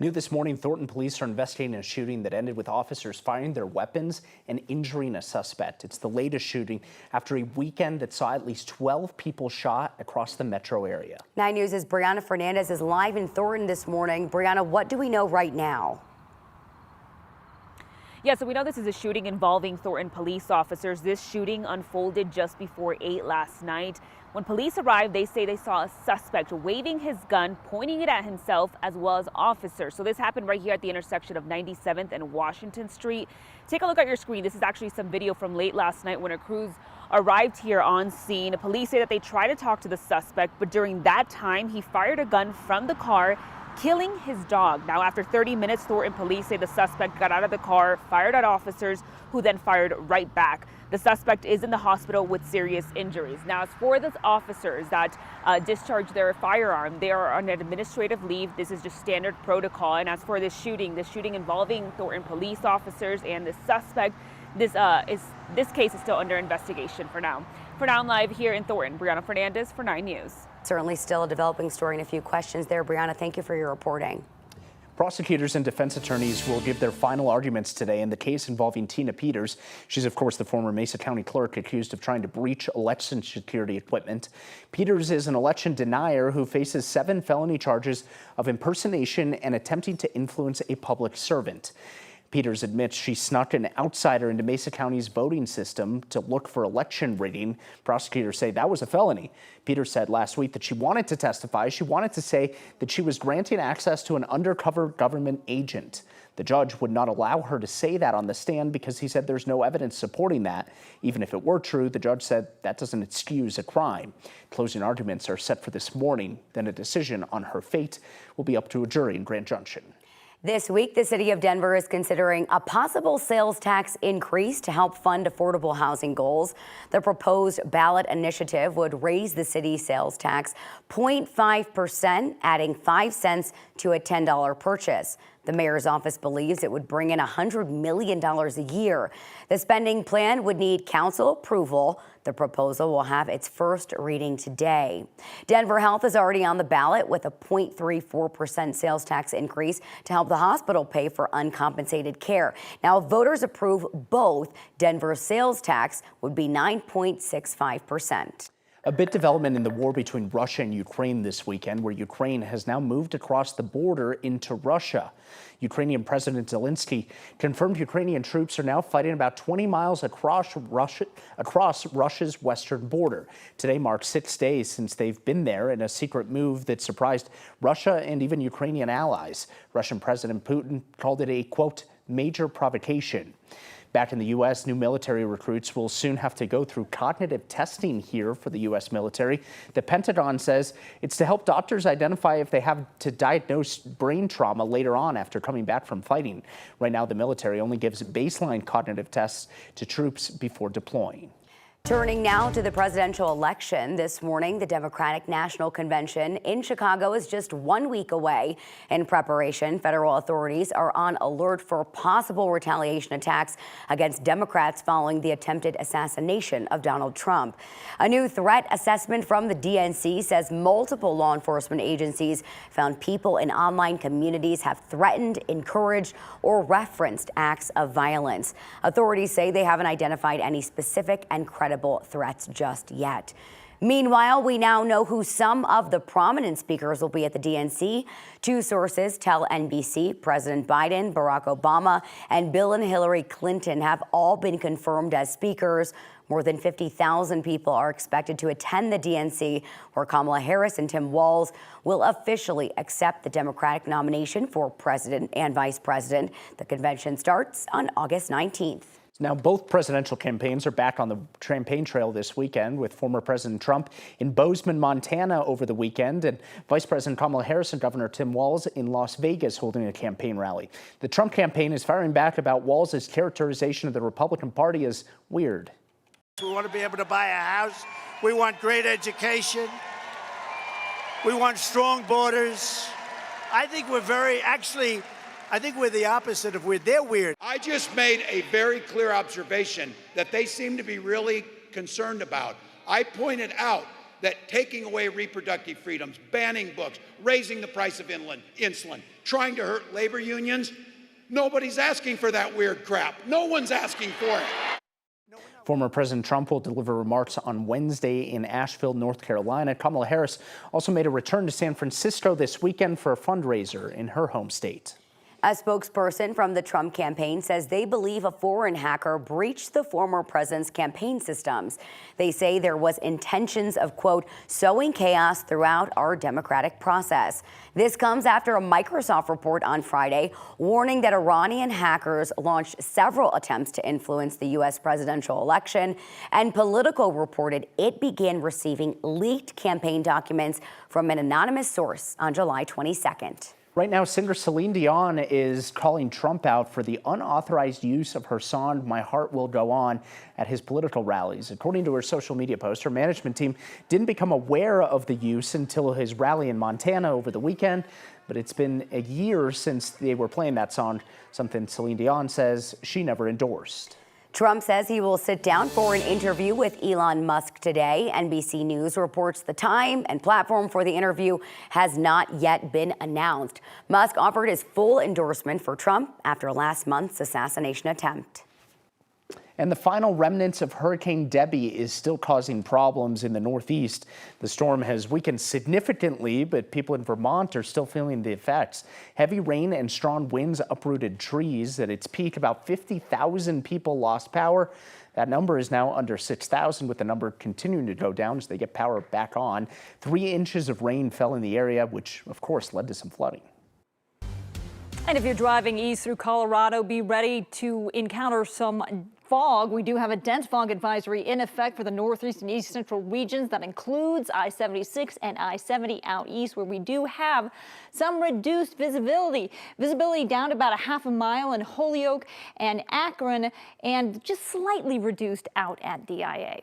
New this morning, Thornton police are investigating a shooting that ended with officers firing their weapons and injuring a suspect. It's the latest shooting after a weekend that saw at least 12 people shot across the metro area. 9 News' Brianna Fernandez is live in Thornton this morning. Brianna, what do we know right now? Yeah, so we know this is a shooting involving Thornton police officers. This shooting unfolded just before 8 last night. When police arrived, they say they saw a suspect waving his gun, pointing it at himself as well as officers. So this happened right here at the intersection of 97th and Washington Street. Take a look at your screen. This is actually some video from late last night when our crews arrived here on scene. Police say that they tried to talk to the suspect, but during that time, he fired a gun from the car, killing his dog. Now, after 30 minutes, Thornton police say the suspect got out of the car, fired at officers, who then fired right back. The suspect is in the hospital with serious injuries. Now, as for the officers that discharged their firearm, they are on administrative leave. This is just standard protocol. And as for this shooting involving Thornton police officers and the suspect, this case is still under investigation for now. For now, I'm live here in Thornton. Brianna Fernandez for 9 News. Certainly still a developing story and a few questions there. Brianna, thank you for your reporting. Prosecutors and defense attorneys will give their final arguments today in the case involving Tina Peters. She's, of course, the former Mesa County clerk accused of trying to breach election security equipment. Peters is an election denier who faces 7 felony charges of impersonation and attempting to influence a public servant. Peters admits she snuck an outsider into Mesa County's voting system to look for election rigging. Prosecutors say that was a felony. Peters said last week that she wanted to testify. She wanted to say that she was granting access to an undercover government agent. The judge would not allow her to say that on the stand because he said there's no evidence supporting that. Even if it were true, the judge said that doesn't excuse a crime. Closing arguments are set for this morning. Then a decision on her fate will be up to a jury in Grand Junction. This week, the city of Denver is considering a possible sales tax increase to help fund affordable housing goals. The proposed ballot initiative would raise the city's sales tax 0.5%, adding 5 cents to a $10 purchase. The mayor's office believes it would bring in $100 million a year. The spending plan would need council approval. The proposal will have its first reading today. Denver Health is already on the ballot with a 0.34% sales tax increase to help the hospital pay for uncompensated care. Now, if voters approve both, Denver's sales tax would be 9.65%. A big development in the war between Russia and Ukraine this weekend, where Ukraine has now moved across the border into Russia. Ukrainian President Zelensky confirmed Ukrainian troops are now fighting about 20 miles across Russia's western border. Today marks 6 days since they've been there in a secret move that surprised Russia and even Ukrainian allies. Russian President Putin called it a, quote, major provocation. Back in the U.S., new military recruits will soon have to go through cognitive testing here for the U.S. military. The Pentagon says it's to help doctors identify if they have to diagnose brain trauma later on after coming back from fighting. Right now, the military only gives baseline cognitive tests to troops before deploying. Turning now to the presidential election. This morning, the Democratic National Convention in Chicago is just 1 week away. In preparation, federal authorities are on alert for possible retaliation attacks against Democrats following the attempted assassination of Donald Trump. A new threat assessment from the DNC says multiple law enforcement agencies found people in online communities have threatened, encouraged, or referenced acts of violence. Authorities say they haven't identified any specific and credible threats just yet. Meanwhile, we now know who some of the prominent speakers will be at the DNC. 2 sources tell NBC President Biden, Barack Obama, and Bill and Hillary Clinton have all been confirmed as speakers. More than 50,000 people are expected to attend the DNC, where Kamala Harris and Tim Walz will officially accept the Democratic nomination for president and vice president. The convention starts on August 19th. Now, both presidential campaigns are back on the campaign trail this weekend, with former President Trump in Bozeman, Montana over the weekend, and Vice President Kamala Harris and Governor Tim Walz in Las Vegas holding a campaign rally. The Trump campaign is firing back about Walz's characterization of the Republican Party as weird. We want to be able to buy a house. We want great education. We want strong borders. I think we're I think we're the opposite of weird. They're weird. I just made a very clear observation that they seem to be really concerned about. I pointed out that taking away reproductive freedoms, banning books, raising the price of insulin, trying to hurt labor unions, nobody's asking for that weird crap. No one's asking for it. Former President Trump will deliver remarks on Wednesday in Asheville, North Carolina. Kamala Harris also made a return to San Francisco this weekend for a fundraiser in her home state. A spokesperson from the Trump campaign says they believe a foreign hacker breached the former president's campaign systems. They say there was intentions of, quote, sowing chaos throughout our democratic process. This comes after a Microsoft report on Friday warning that Iranian hackers launched several attempts to influence the U.S. presidential election, and Politico reported it began receiving leaked campaign documents from an anonymous source on July 22nd. Right now, singer Celine Dion is calling Trump out for the unauthorized use of her song, My Heart Will Go On, at his political rallies. According to her social media post, her management team didn't become aware of the use until his rally in Montana over the weekend. But it's been a year since they were playing that song, something Celine Dion says she never endorsed. Trump says he will sit down for an interview with Elon Musk today. NBC News reports the time and platform for the interview has not yet been announced. Musk offered his full endorsement for Trump after last month's assassination attempt. And the final remnants of Hurricane Debbie is still causing problems in the Northeast. The storm has weakened significantly, but people in Vermont are still feeling the effects. Heavy rain and strong winds uprooted trees. At its peak, about 50,000 people lost power. That number is now under 6,000, with the number continuing to go down as they get power back on. 3 inches of rain fell in the area, which, of course, led to some flooding. And if you're driving east through Colorado, be ready to encounter some fog. We do have a dense fog advisory in effect for the northeast and east central regions. That includes I-76 and I-70 out east, where we do have some reduced visibility. Visibility down to about a half a mile in Holyoke and Akron, and just slightly reduced out at DIA.